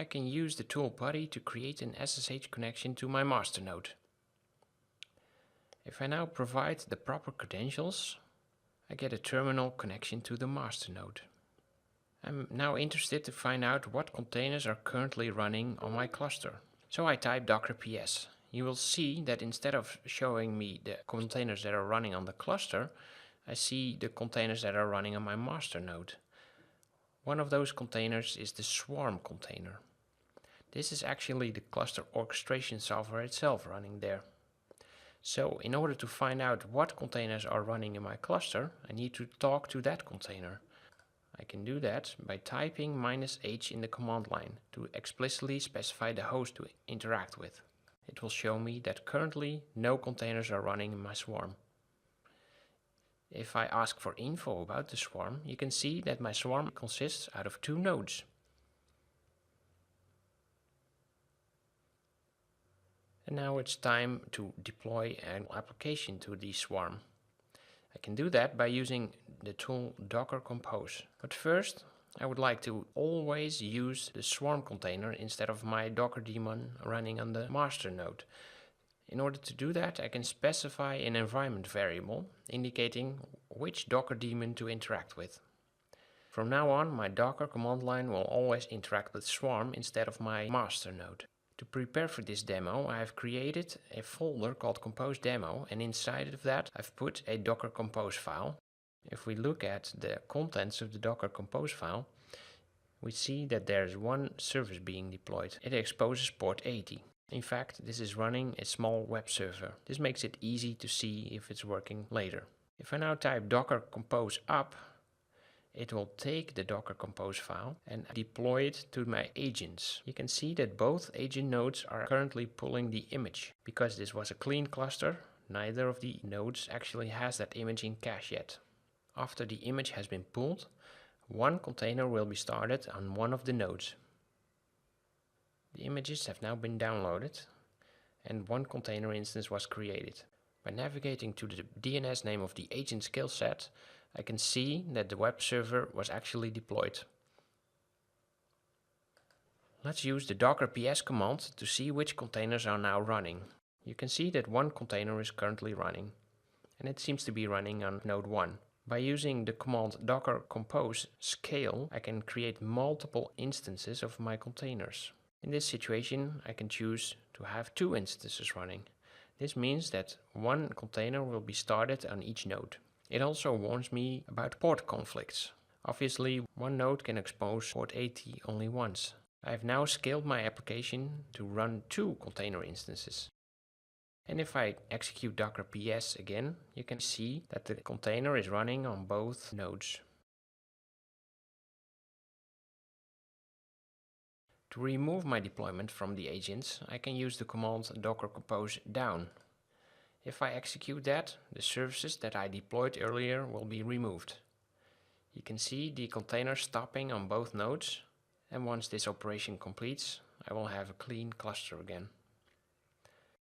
I can use the tool PuTTY to create an SSH connection to my master node. If I now provide the proper credentials, I get a terminal connection to the master node. I'm now interested to find out what containers are currently running on my cluster. So I type docker ps. You will see that instead of showing me the containers that are running on the cluster, I see the containers that are running on my master node. One of those containers is the Swarm container. This is actually the cluster orchestration software itself running there. So in order to find out what containers are running in my cluster, I need to talk to that container. I can do that by typing -h in the command line to explicitly specify the host to interact with. It will show me that currently no containers are running in my swarm. If I ask for info about the swarm, you can see that my swarm consists out of 2 nodes. And now it's time to deploy an application to the swarm. I can do that by using the tool Docker Compose. But first, I would like to always use the Swarm container instead of my Docker daemon running on the master node. In order to do that, I can specify an environment variable indicating which Docker daemon to interact with. From now on, my Docker command line will always interact with Swarm instead of my master node. To prepare for this demo, I have created a folder called Compose Demo, and inside of that I've put a Docker Compose file. If we look at the contents of the Docker Compose file, we see that there's one service being deployed. It exposes port 80. In fact, this is running a small web server. This makes it easy to see if it's working later. If I now type Docker Compose up, it will take the Docker Compose file and deploy it to my agents. You can see that both agent nodes are currently pulling the image. Because this was a clean cluster, neither of the nodes actually has that image in cache yet. After the image has been pulled, one container will be started on one of the nodes. The images have now been downloaded and one container instance was created. By navigating to the DNS name of the agent skill set, I can see that the web server was actually deployed. Let's use the docker ps command to see which containers are now running. You can see that one container is currently running, and it seems to be running on node 1. By using the command docker compose scale, I can create multiple instances of my containers. In this situation, I can choose to have 2 instances running. This means that one container will be started on each node. It also warns me about port conflicts. Obviously, one node can expose port 80 only once. I have now scaled my application to run 2 container instances. And if I execute docker ps again, you can see that the container is running on both nodes. To remove my deployment from the agents, I can use the command docker compose down. If I execute that, the services that I deployed earlier will be removed. You can see the container stopping on both nodes, and once this operation completes, I will have a clean cluster again.